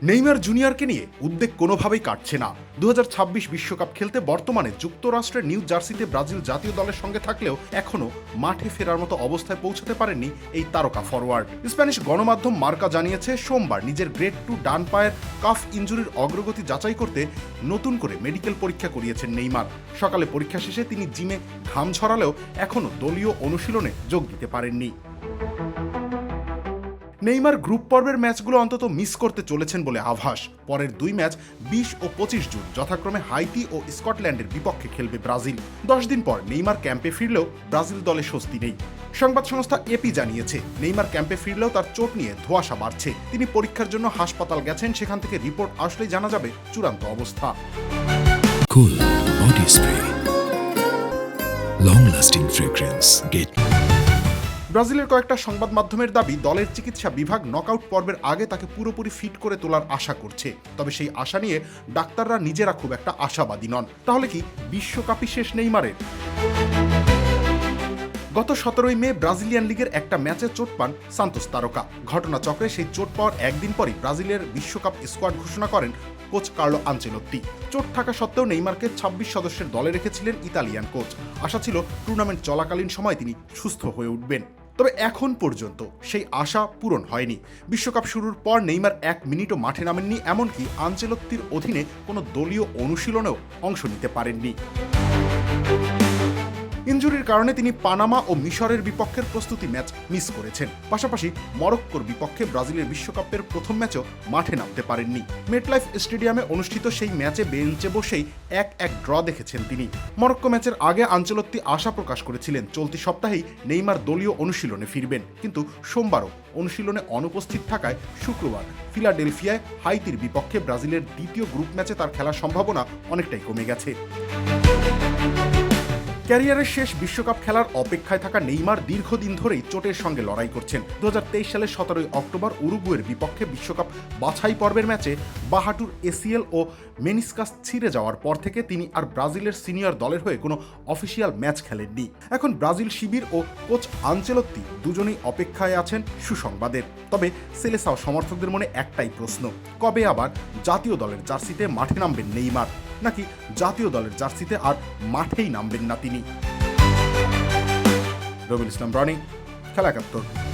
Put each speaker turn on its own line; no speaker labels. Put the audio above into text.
Neymar জুনিয়রকে নিয়ে উদ্বেগ কোনোভাবেই কাটছে না। 2026 বিশ্বকাপ খেলতে বর্তমানে যুক্তরাষ্ট্রের নিউ জার্সিতে ব্রাজিল জাতীয় দলের সঙ্গে থাকলেও এখনও মাঠে ফেরার মতো অবস্থায় পৌঁছাতে পারেননি এই তারকা ফরওয়ার্ড। স্প্যানিশ গণমাধ্যম মার্কা জানিয়েছে সোমবার নিজের গ্রেড 2 ডান পায়ের কাফ ইনজুরির অগ্রগতি যাচাই করতে নতুন করে মেডিকেল পরীক্ষা করিয়েছেন নেইমার। সকালে পরীক্ষা শেষে তিনি জিমে ঘাম ঝরালেও এখনও দলীয় অনুশীলনে যোগ দিতে পারেননি। নেইমার গ্রুপ পর্বের ম্যাচগুলো অন্তত মিস করতে চলেছেন বলে আভাস। পরের দুই ম্যাচ 20 ও 25 জুন যথাক্রমে হাইতি ও স্কটল্যান্ডের বিপক্ষে খেলবে ব্রাজিল। 10 দিন পর নেইমার ক্যাম্পে ফিরলেও ব্রাজিল দলে স্বস্তি নেই। সংবাদ সংস্থা এপি জানিয়েছে নেইমার ক্যাম্পে ফিরলেও তার চোট নিয়ে ধোঁয়াশা বাড়ছে। তিনি পরীক্ষার জন্য হাসপাতাল গেছেন, সেখান থেকে রিপোর্ট আসলেই জানা যাবে চূড়ান্ত অবস্থা।
Cool body spray, long-lasting fragrance. Get
ব্রাজিলের কয়েকটা সংবাদ মাধ্যমের দাবি দলের চিকিৎসা বিভাগ নকআউট পর্বের আগে তাকে পুরোপুরি ফিট করে তোলার আশা করছে। তবে সেই আশা নিয়ে ডাক্তাররা নিজেরা খুব একটা আশাবাদী নন। তাহলে কি বিশ্বকাপই শেষ নেইমারের? গত 17 মে ব্রাজিলিয়ান লিগের একটা ম্যাচে চোট পান সান্তোস তারকা। ঘটনাচক্রে সেই চোট পাওয়ার একদিন পরই ব্রাজিলের বিশ্বকাপ স্কোয়াড ঘোষণা করেন কোচ কার্লো আনচেলোত্তি। চোট থাকা সত্ত্বেও নেইমারকে 26 সদস্যের দলে রেখেছিলেন ইতালিয়ান কোচ। আশা ছিল টুর্নামেন্ট চলাকালীন সময় তিনি সুস্থ হয়ে উঠবেন। তবে এখন পর্যন্ত সেই আশা পূরণ হয়নি। বিশ্বকাপ শুরুর পর নেইমার 1 মিনিটও মাঠে নামেননি, এমনকি আনচেলোত্তির অধীনে কোনো দলীয় অনুশীলনেও অংশ নিতে পারেননি। ইনজুরির কারণে তিনি পানামা ও মিশরের বিপক্ষের প্রস্তুতি ম্যাচ মিস করেছেন। পাশাপাশি মরক্কোর বিপক্ষে ব্রাজিলের বিশ্বকাপের প্রথম ম্যাচেও মাঠে নামতে পারেননি। মেটলাইফ স্টেডিয়ামে অনুষ্ঠিত সেই ম্যাচে বেঞ্চে বসেই 1-1 ড্র দেখেছেন তিনি। মরক্কো ম্যাচের আগে আনচেলোত্তি আশা প্রকাশ করেছিলেন চলতি সপ্তাহেই নেইমার দলীয় অনুশীলনে ফিরবেন, কিন্তু সোমবারও অনুশীলনে অনুপস্থিত থাকায় শুক্রবার ফিলাডেলফিয়ায় হাইতির বিপক্ষে ব্রাজিলের দ্বিতীয় গ্রুপ ম্যাচে তার খেলার সম্ভাবনা অনেকটাই কমে গেছে। ক্যারিয়ারের শেষ বিশ্বকাপ খেলার অপেক্ষায় থাকা নেইমার দীর্ঘদিন ধরেই চোটের সঙ্গে লড়াই করছেন। 2023 সালের 17 অক্টোবর উরুগুয়ের বিপক্ষে বিশ্বকাপ বাছাই পর্বের ম্যাচে বাহাটুর এসিএল ও মেনিসকাস ছিঁড়ে যাওয়ার পর থেকে তিনি আর ব্রাজিলের সিনিয়র দলের হয়ে কোনো অফিসিয়াল ম্যাচ খেলেননি। এখন ব্রাজিল শিবির ও কোচ আনচেলোত্তি দুজনেই অপেক্ষায় আছেন সুসংবাদের। তবে সেলেসাও সমর্থকদের মনে একটাই প্রশ্ন, কবে আবার জাতীয় দলের জার্সিতে মাঠে নামবেন নেইমার, নাকি জাতীয় দলের জার্সিতে আর মাঠেই নামবেন না তিনি? রবিউল ইসলাম রনি, খেলা 71।